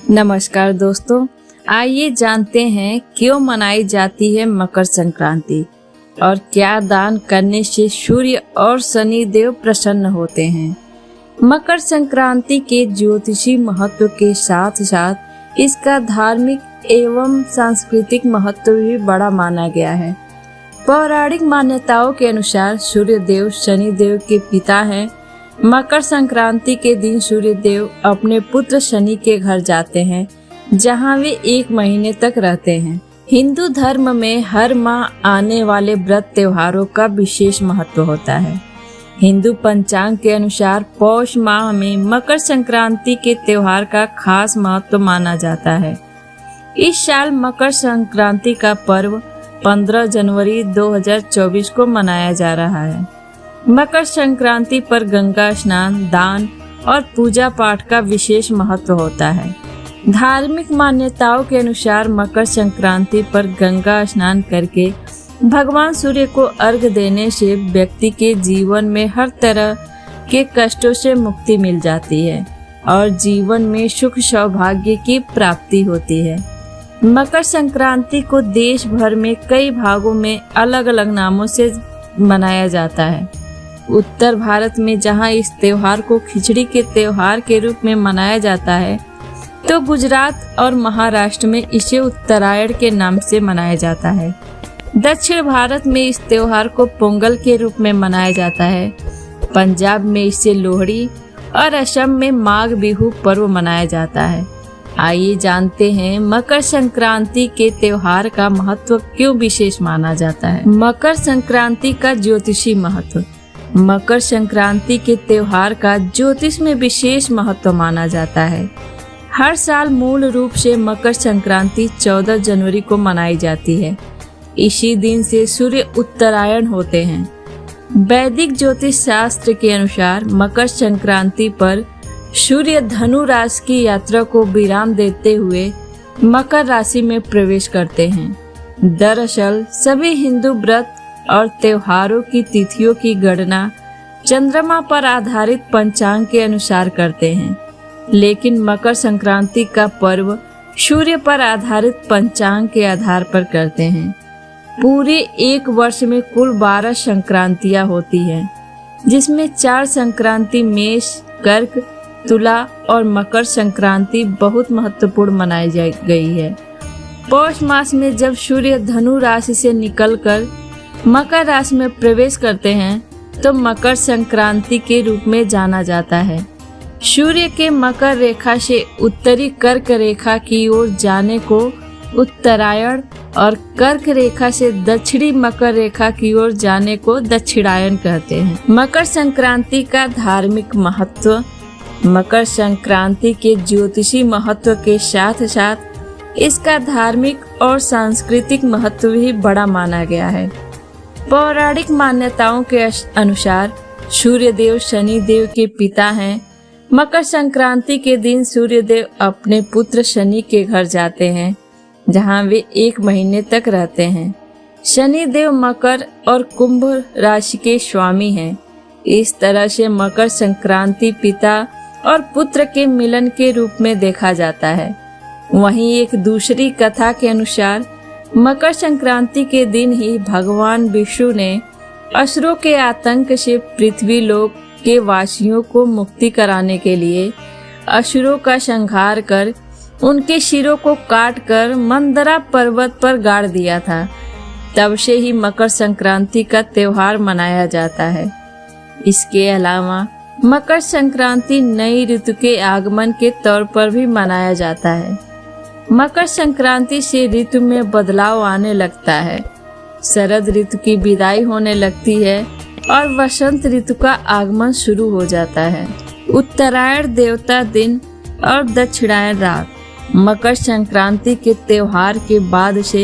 नमस्कार दोस्तों, आइए जानते हैं क्यों मनाई जाती है मकर संक्रांति और क्या दान करने से सूर्य और शनि देव प्रसन्न होते हैं। मकर संक्रांति के ज्योतिषी महत्व के साथ साथ इसका धार्मिक एवं सांस्कृतिक महत्व भी बड़ा माना गया है। पौराणिक मान्यताओं के अनुसार सूर्य देव शनि देव के पिता हैं। मकर संक्रांति के दिन सूर्य देव अपने पुत्र शनि के घर जाते हैं, जहां वे 1 महीने तक रहते हैं। हिंदू धर्म में हर माह आने वाले व्रत त्योहारों का विशेष महत्व होता है। हिंदू पंचांग के अनुसार पौष माह में मकर संक्रांति के त्योहार का खास महत्व माना जाता है। इस साल मकर संक्रांति का पर्व 15 जनवरी 2024 को मनाया जा रहा है। मकर संक्रांति पर गंगा स्नान, दान और पूजा पाठ का विशेष महत्व होता है। धार्मिक मान्यताओं के अनुसार मकर संक्रांति पर गंगा स्नान करके भगवान सूर्य को अर्घ्य देने से व्यक्ति के जीवन में हर तरह के कष्टों से मुक्ति मिल जाती है और जीवन में सुख सौभाग्य की प्राप्ति होती है। मकर संक्रांति को देश भर में कई भागों में अलग अलग नामों से मनाया जाता है। उत्तर भारत में जहां इस त्योहार को खिचड़ी के त्योहार के रूप में मनाया जाता है, तो गुजरात और महाराष्ट्र में इसे उत्तरायण के नाम से मनाया जाता है। दक्षिण भारत में इस त्योहार को पोंगल के रूप में मनाया जाता है। पंजाब में इसे लोहड़ी और असम में माघ बिहू पर्व मनाया जाता है। आइए जानते हैं मकर संक्रांति के त्योहार का महत्व क्यों विशेष माना जाता है। मकर संक्रांति का ज्योतिषी महत्व। मकर संक्रांति के त्योहार का ज्योतिष में विशेष महत्व माना जाता है। हर साल मूल रूप से मकर संक्रांति 14 जनवरी को मनाई जाती है। इसी दिन से सूर्य उत्तरायण होते हैं। वैदिक ज्योतिष शास्त्र के अनुसार मकर संक्रांति पर सूर्य धनु राशि की यात्रा को विराम देते हुए मकर राशि में प्रवेश करते हैं। दरअसल सभी हिंदू व्रत और त्योहारों की तिथियों की गणना चंद्रमा पर आधारित पंचांग के अनुसार करते हैं, लेकिन मकर संक्रांति का पर्व सूर्य पर आधारित पंचांग के आधार पर करते हैं। पूरे एक वर्ष में कुल 12 संक्रांतियां होती हैं, जिसमें 4 संक्रांति मेष, कर्क, तुला और मकर संक्रांति बहुत महत्वपूर्ण मनाई गई है। पौष मास में जब सूर्य धनु राशि से निकलकर मकर राशि में प्रवेश करते हैं, तो मकर संक्रांति के रूप में जाना जाता है। सूर्य के मकर रेखा से उत्तरी कर्क रेखा की ओर जाने को उत्तरायण और कर्क रेखा से दक्षिणी मकर रेखा की ओर जाने को दक्षिणायन कहते हैं। मकर संक्रांति का धार्मिक महत्व। मकर संक्रांति के ज्योतिषी महत्व के साथ साथ इसका धार्मिक और सांस्कृतिक महत्व भी बड़ा माना गया है। पौराणिक मान्यताओं के अनुसार सूर्य देव शनि देव के पिता हैं। मकर संक्रांति के दिन सूर्य देव अपने पुत्र शनि के घर जाते हैं, जहां वे 1 महीने तक रहते हैं। शनि देव मकर और कुंभ राशि के स्वामी हैं। इस तरह से मकर संक्रांति पिता और पुत्र के मिलन के रूप में देखा जाता है। वहीं एक दूसरी कथा के अनुसार मकर संक्रांति के दिन ही भगवान विष्णु ने असुरों के आतंक से पृथ्वी लोक के वासियों को मुक्ति कराने के लिए असुरों का संहार कर उनके सिरों को काट कर मंदरा पर्वत पर गाड़ दिया था। तब से ही मकर संक्रांति का त्योहार मनाया जाता है। इसके अलावा मकर संक्रांति नई ऋतु के आगमन के तौर पर भी मनाया जाता है। मकर संक्रांति से ऋतु में बदलाव आने लगता है। शरद ऋतु की विदाई होने लगती है और वसंत ऋतु का आगमन शुरू हो जाता है। उत्तरायण देवता दिन और दक्षिणायन रात। मकर संक्रांति के त्योहार के बाद से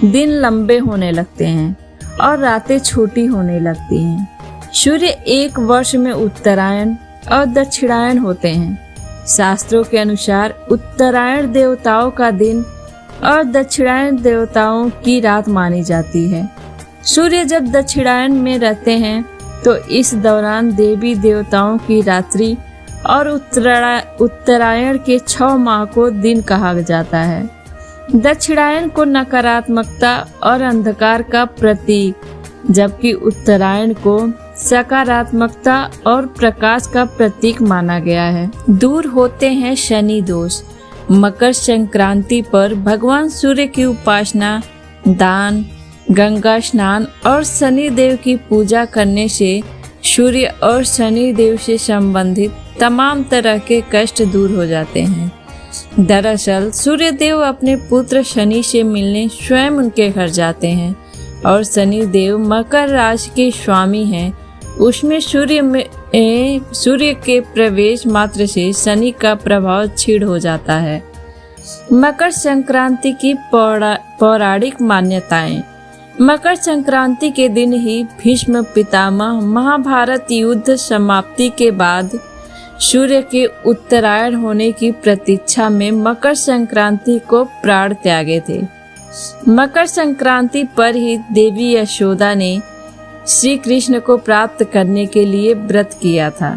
दिन लंबे होने लगते हैं और रातें छोटी होने लगती हैं। सूर्य 1 वर्ष में उत्तरायण और दक्षिणायन होते हैं। शास्त्रों के अनुसार उत्तरायण देवताओं का दिन और दक्षिणायन देवताओं की रात मानी जाती है। सूर्य जब दक्षिणायन में रहते हैं तो इस दौरान देवी देवताओं की रात्रि और उत्तरायण के 6 माह को दिन कहा जाता है। दक्षिणायन को नकारात्मकता और अंधकार का प्रतीक, जबकि उत्तरायण को सकारात्मकता और प्रकाश का प्रतीक माना गया है। दूर होते हैं शनि दोष। मकर संक्रांति पर भगवान सूर्य की उपासना, दान, गंगा स्नान और शनि देव की पूजा करने से सूर्य और शनि देव से संबंधित तमाम तरह के कष्ट दूर हो जाते हैं। दरअसल सूर्य देव अपने पुत्र शनि से मिलने स्वयं उनके घर जाते हैं और शनि देव मकर राशि के स्वामी हैं। उसमें सूर्य के प्रवेश मात्र से शनि का प्रभाव क्षीण हो जाता है। मकर संक्रांति की पौराणिक मान्यताएं। मकर संक्रांति के दिन ही भीष्म पितामह महाभारत युद्ध समाप्ति के बाद सूर्य के उत्तरायण होने की प्रतीक्षा में मकर संक्रांति को प्राण त्यागे थे। मकर संक्रांति पर ही देवी यशोदा ने श्री कृष्ण को प्राप्त करने के लिए व्रत किया था।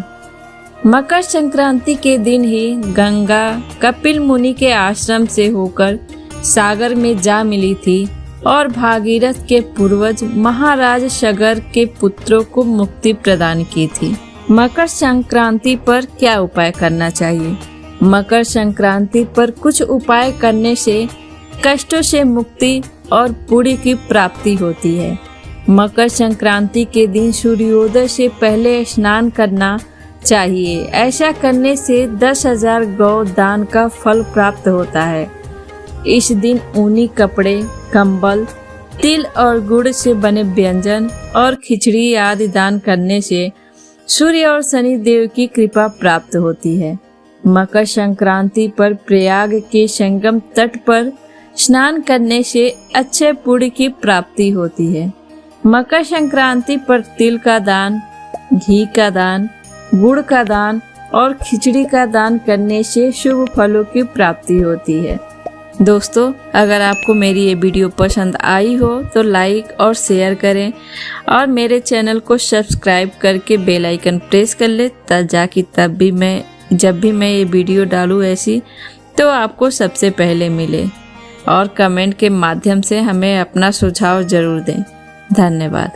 मकर संक्रांति के दिन ही गंगा कपिल मुनि के आश्रम से होकर सागर में जा मिली थी और भागीरथ के पूर्वज महाराज सगर के पुत्रों को मुक्ति प्रदान की थी। मकर संक्रांति पर क्या उपाय करना चाहिए? मकर संक्रांति पर कुछ उपाय करने से कष्टों से मुक्ति और पुण्य की प्राप्ति होती है। मकर संक्रांति के दिन सूर्योदय से पहले स्नान करना चाहिए। ऐसा करने से 10,000 गौ दान का फल प्राप्त होता है। इस दिन ऊनी कपड़े, कंबल, तिल और गुड़ से बने व्यंजन और खिचड़ी आदि दान करने से सूर्य और शनि देव की कृपा प्राप्त होती है। मकर संक्रांति पर प्रयाग के संगम तट पर स्नान करने से अच्छे पुण्य की प्राप्ति होती है। मकर संक्रांति पर तिल का दान, घी का दान, गुड़ का दान और खिचड़ी का दान करने से शुभ फलों की प्राप्ति होती है। दोस्तों, अगर आपको मेरी ये वीडियो पसंद आई हो तो लाइक और शेयर करें और मेरे चैनल को सब्सक्राइब करके बेल आइकन प्रेस कर ले जब भी मैं ये वीडियो डालूँ ऐसी तो आपको सबसे पहले मिले। और कमेंट के माध्यम से हमें अपना सुझाव जरूर दें। धन्यवाद।